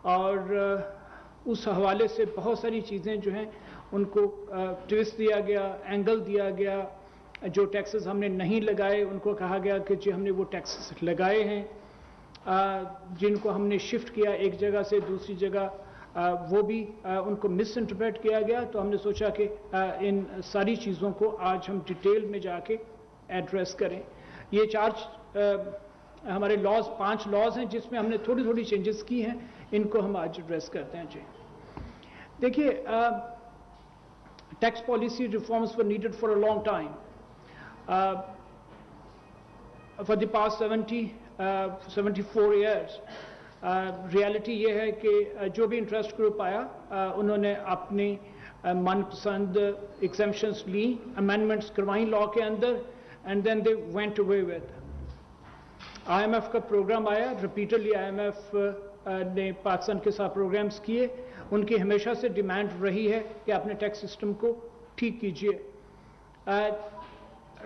اور اس حوالے سے بہت ساری چیزیں جو ہیں ان کو ٹوسٹ دیا گیا، اینگل دیا گیا. جو ٹیکسز ہم نے نہیں لگائے ان کو کہا گیا کہ جی ہم نے وہ ٹیکسز لگائے ہیں. جن کو ہم نے شفٹ کیا ایک جگہ سے دوسری جگہ وہ بھی ان کو مس انٹرپریٹ کیا گیا. تو ہم نے سوچا کہ ان ساری چیزوں کو آج ہم ڈیٹیل میں جا کے ایڈریس کریں. یہ ہمارے لاز 5 لاز ہیں جس میں ہم نے تھوڑی تھوڑی چینجز کی ہیں، ان کو ہم آج ایڈریس کرتے ہیں. جی دیکھیے، tax policy reforms were needed for a long time. For the past 74 years. Reality یہ ہے کہ جو بھی انٹرسٹ گروپ آیا انہوں نے اپنی من پسند ایگزمپشنس لی، امینڈمنٹس کروائیں لا کے اندر، and then they went away with. I M F کا پروگرام آیا، ریپیٹڈلی آئی ایم ایف نے پاکستان کے ساتھ پروگرامز کیے. ان کی ہمیشہ سے ڈیمانڈ رہی ہے کہ اپنے ٹیکس سسٹم کو ٹھیک کیجیے،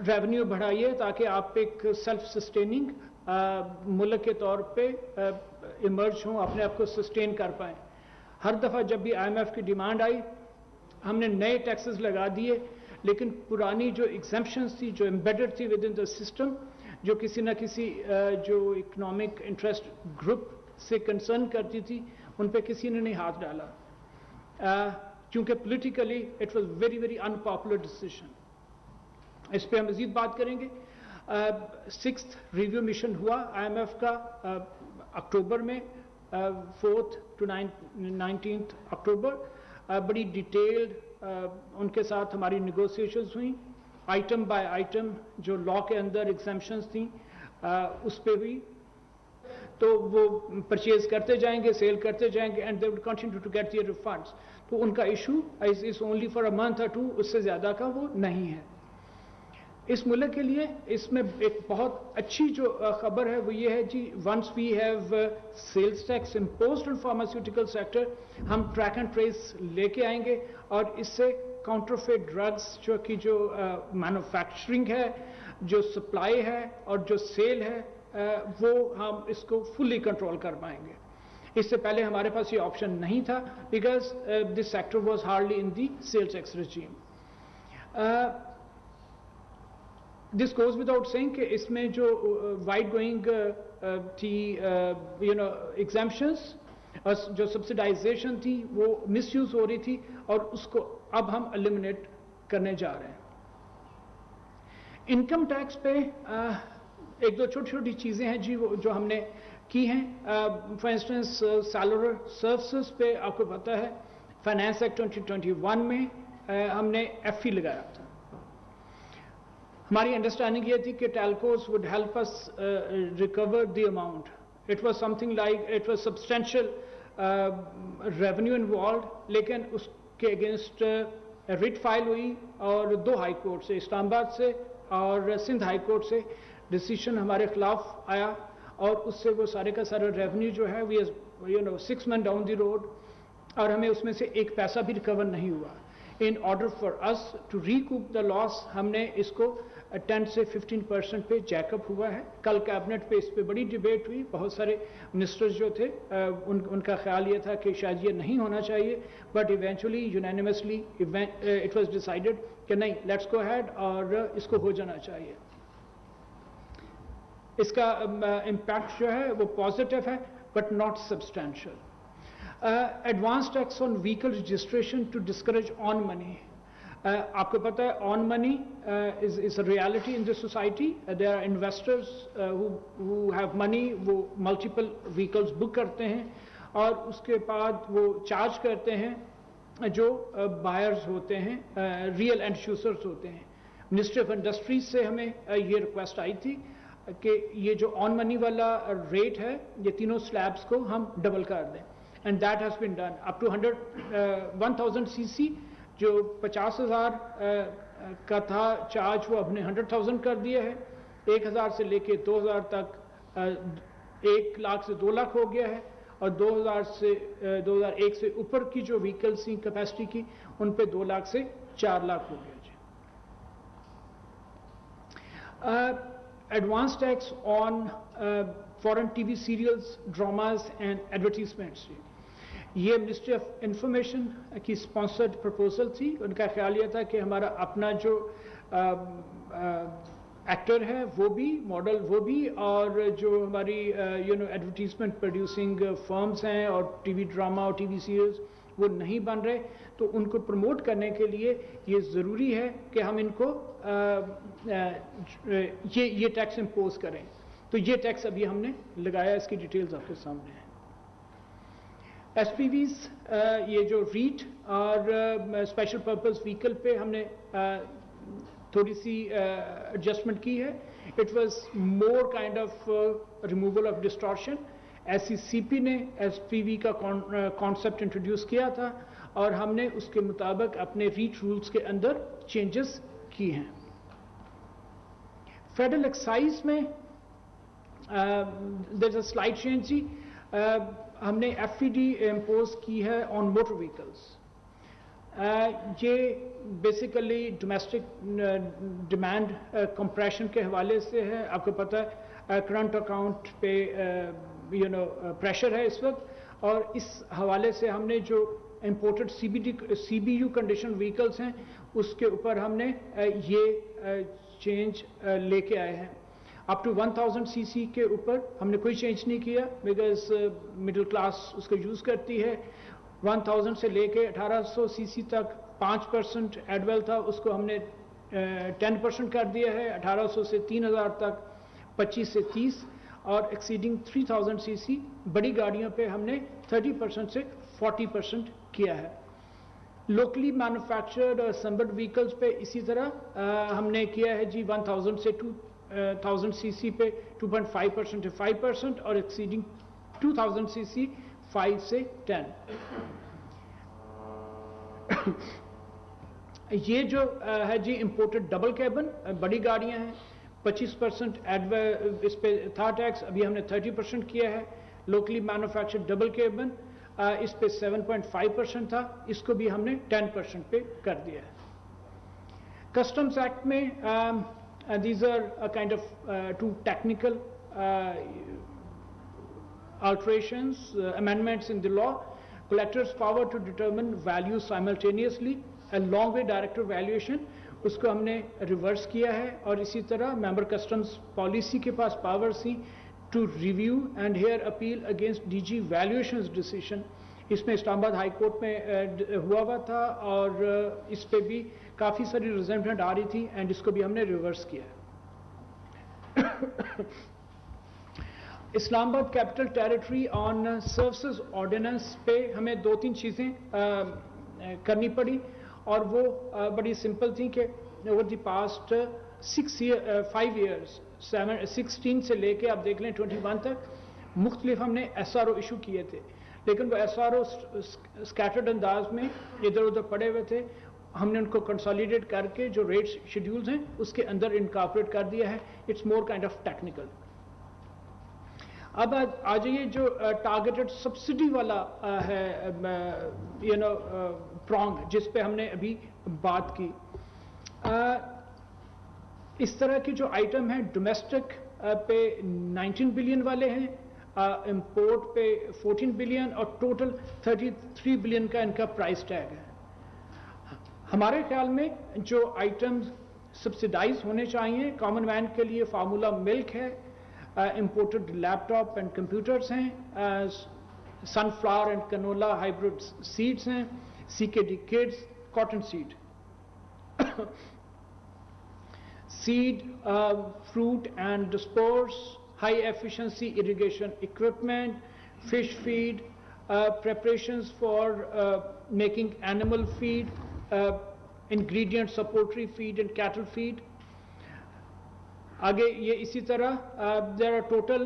ریونیو بڑھائیے تاکہ آپ ایک سیلف سسٹیننگ ملک کے طور پہ ایمرج ہوں، اپنے آپ کو سسٹین کر پائیں. ہر دفعہ جب بھی آئی ایم ایف کی ڈیمانڈ آئی ہم نے نئے ٹیکسز لگا دیے، لیکن پرانی جو ایگزمپشنز تھی، جو امبیڈڈ تھی ود ان دا سسٹم، جو کسی نہ کسی جو اکنامک انٹرسٹ گروپ سے کنسرن کرتی تھی، ان پہ کسی نے نہیں ہاتھ ڈالا، کیونکہ politically it was very very unpopular decision. اس پہ ہم مزید بات کریں گے. 6th ریویو مشن ہوا آئی ایم ایف کا اکتوبر میں، 4th to 19th اکتوبر. بڑی ڈیٹیلڈ ان کے ساتھ ہماری نیگوسیشنز ہوئیں، آئٹم بائی آئٹم جو لا کے اندر ایگزمپشنز تھیں اس پہ ہوئی. تو وہ پرچیز کرتے جائیں گے، سیل کرتے جائیں گے، and they would continue to get their refunds. تو ان کا issue is only for a month اور 2، اس سے زیادہ کا وہ نہیں ہے. اس ملک کے لیے اس میں ایک بہت اچھی جو خبر ہے وہ یہ ہے جی، once we have sales tax imposed on pharmaceutical sector, ہم ٹریک اینڈ ٹریس لے کے آئیں گے، اور اس سے کاؤنٹرفیٹ ڈرگس جو مینوفیکچرنگ ہے، جو سپلائی ہے اور جو سیل ہے، وہ ہم اس کو فلی کنٹرول کر پائیں گے. اس سے پہلے ہمارے پاس یہ آپشن نہیں تھا، because this sector was hardly in the sale tax regime. This goes without saying کہ اس میں جو وائڈ گوئنگ تھی ایگزامپشنس اور جو سبسڈائزیشن تھی وہ مس یوز ہو رہی تھی، اور اس کو اب ہم ایلیمنیٹ کرنے جا رہے ہیں. انکم ٹیکس پہ ایک دو چھوٹی چھوٹی چیزیں ہیں جی وہ جو ہم نے کی ہیں. فار انسٹنس سیلولر سروسز پہ آپ کو پتہ ہے فائنانس ایکٹ 2021 میں ہم نے ایف ای لگایا تھا. ہماری انڈرسٹینڈنگ یہ تھی کہ telcos would help us recover the amount. It was something like it was substantial revenue involved, لیکن اس کے اگینسٹ ریٹ فائل ہوئی اور 2 ہائی کورٹ سے، اسلام آباد سے اور سندھ ہائی کورٹ سے ڈیسیشن ہمارے خلاف آیا، اور اس سے وہ سارے کا سارا ریونیو جو ہے وی 6 months ڈاؤن دی روڈ، اور ہمیں اس میں سے ایک پیسہ بھی ریکور نہیں ہوا. In order for us to recoup the loss ہم نے اس کو 10 سے 15% پہ جیک اپ ہوا ہے. کل کیبنٹ پہ اس پہ بڑی ڈیبیٹ ہوئی، بہت سارے منسٹرز جو تھے ان کا خیال یہ تھا کہ شاید یہ نہیں ہونا چاہیے، but eventually unanimously it was decided کہ نہیں، لیٹس گو ہیڈ اور اس کو ہو جانا چاہیے. اس کا امپیکٹ جو ہے وہ پازیٹیو ہے but not substantial. Advance tax on vehicle registration to discourage on money. آپ کو پتہ ہے on money is a reality in this society. There are investors who have money, وہ ملٹیپل ویکلز بک کرتے ہیں اور اس کے بعد وہ چارج کرتے ہیں جو بائرز ہوتے ہیں، ریئل اینڈ یوزرز ہوتے ہیں. منسٹری آف انڈسٹریز سے ہمیں یہ ریکویسٹ آئی تھی کہ یہ جو آن منی والا ریٹ ہے یہ تینوں سلیبس کو ہم ڈبل کر دیں، and that has been done up to 1000 cc جو 50,000 کا تھا چارج، وہ اب نے 100,000 کر دیا ہے. 1,000 سے لے کے 2,000 تک 1 لاکھ سے 2 لاکھ ہو گیا ہے، اور 2001 سے اوپر کی جو وہیکلس کی کیپیسٹی کی ان پہ 2 لاکھ سے 4 لاکھ ہو گیا. جی advance tax on foreign T V serials, dramas and advertisements. یہ منسٹری آف انفارمیشن کی اسپانسرڈ پرپوزل تھی. ان کا خیال یہ تھا کہ ہمارا اپنا جو ایکٹر ہے وہ بھی ماڈل وہ بھی اور جو ہماری ایڈورٹیزمنٹ پروڈیوسنگ فرمز ہیں اور ٹی وی ڈرامہ اور ٹی وی سیریلز وہ نہیں بن رہے, تو ان کو پروموٹ کرنے کے لیے یہ ضروری ہے کہ ہم ان کو یہ ٹیکس امپوز کریں. تو یہ ٹیکس ابھی ہم نے لگایا, اس کی ڈیٹیلز آپ کے سامنے ہیں. ایس پی ویز یہ جو ریٹ اور اسپیشل پرپز وہیکل پہ ہم نے تھوڑی سی ایڈجسٹمنٹ کی ہے. It was more kind of removal of distortion. S C P نے ایس پی وی کا کانسیپٹ انٹروڈیوس کیا تھا اور ہم نے اس کے مطابق اپنے ریٹ رولز کے اندر چینجز کی ہیں. فیڈرل ایکسائز میں دیر از اے سلائٹ چینج جی. ہم نے ایف ای ڈی امپوز کی ہے آن موٹر وہیکلس. یہ بیسیکلی ڈومیسٹک ڈیمانڈ کمپریشن کے حوالے سے ہے. آپ کو پتہ ہے کرنٹ اکاؤنٹ پہ پریشر ہے اس وقت, اور اس حوالے سے ہم نے جو imported C B U condition vehicles ہیں اس کے اوپر ہم نے یہ چینج لے کے آئے ہیں. اپ ٹو 1000 سی سی کے اوپر ہم نے کوئی چینج نہیں کیا بیکاز مڈل کلاس اس کو یوز کرتی ہے. 1000 سے لے کے 1800 سی سی تک 5% ایڈویل تھا, اس کو ہم نے 10% کر دیا ہے. 1800 سے 3000 تک 25 سے 30, اور ایکسیڈنگ 3000 سی سی بڑی گاڑیوں پہ ہم نے 30% سے 40% کیا ہے. لوکلی مینوفیکچرڈ اور اسمبلڈ وہیکلس پہ اسی طرح ہم نے کیا ہے جی 1000 سے 2000 سی سی پہ 2.5% سے 5%, اور ایکسیڈنگ 2000 سی سی 5 سے 10. یہ جو ہے جی امپورٹڈ ڈبل کیبن بڑی گاڑیاں ہیں, 25% اس پہ تھا ٹیکس, ابھی ہم نے 30% کیا ہے. لوکلی مینوفیکچرڈ ڈبل کیبن اس پہ 7.5% تھا, اس کو بھی ہم نے 10% پہ کر دیا ہے. کسٹمز ایکٹ میں these are kind of too technical alterations, amendments in the law. Collector's power to determine value simultaneously along with director valuation, اس کو ہم نے ریورس کیا ہے. اور اسی طرح ممبر کسٹمز پالیسی کے پاس پاور سی to review and hear appeal against D G valuations decision. اس میں اسلام آباد ہائی کورٹ میں ہوا تھا اور اس پہ بھی کافی ساری ریزنٹمنٹ آ رہی تھی, اینڈ اس کو بھی ہم نے ریورس کیا ہے. اسلام آباد کیپٹل ٹیریٹری آن سروسز آرڈیننس پہ ہمیں 2-3 چیزیں کرنی پڑی, اور وہ بڑی سمپل تھیں کہ اوور دی پاسٹ 5 ایئرس 16 سے لے کے آپ دیکھ لیں 21 تک مختلف ہم نے ایس آر او ایشو کیے تھے, لیکن وہ ایس آر او اسکیٹرڈ انداز میں ادھر ادھر پڑے ہوئے تھے. ہم نے ان کو کنسالیڈیٹ کر کے جو ریٹ شیڈیولز ہیں اس کے اندر انکارپوریٹ کر دیا ہے. It's more kind of technical. اب آ جائیے جو ٹارگیٹڈ سبسڈی والا ہے پرانگ, جس پہ ہم نے ابھی بات کی. اس طرح کے جو آئٹم ہیں ڈومیسٹک پہ 19 بلین والے ہیں, امپورٹ پہ 14 بلین, اور ٹوٹل 33 بلین کا ان کا پرائس ٹیگ ہے. ہمارے خیال میں جو آئٹمز سبسیڈائز ہونے چاہیے کامن مین کے لیے فارمولا ملک ہے, imported laptop and computers ہیں, sunflower and canola hybrid seeds ہیں, C K D kits cotton seed, seed fruit and sports, high efficiency irrigation equipment, fish feed, preparations for making animal feed, ingredients of poultry feed and cattle feed. آگے یہ اسی طرح there are total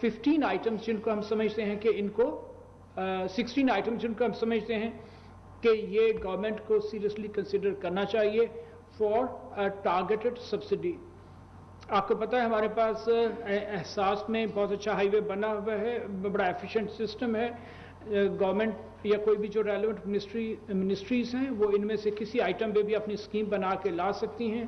15 items جن کو ہم سمجھتے ہیں کہ ان کو 16 items جن کو ہم سمجھتے ہیں کہ یہ گورنمنٹ کو سیریسلی کنسیڈر کرنا چاہیے فار ٹارگیٹڈ سبسڈی. آپ کو پتہ ہے ہمارے پاس احساس میں بہت اچھا ہائی وے بنا ہوا ہے, بڑا ایفیشینٹ سسٹم ہے. گورنمنٹ یا کوئی بھی جو ریلیونٹ منسٹریز ہیں وہ ان میں سے کسی آئٹم پہ بھی اپنی اسکیم بنا کے لا سکتی ہیں.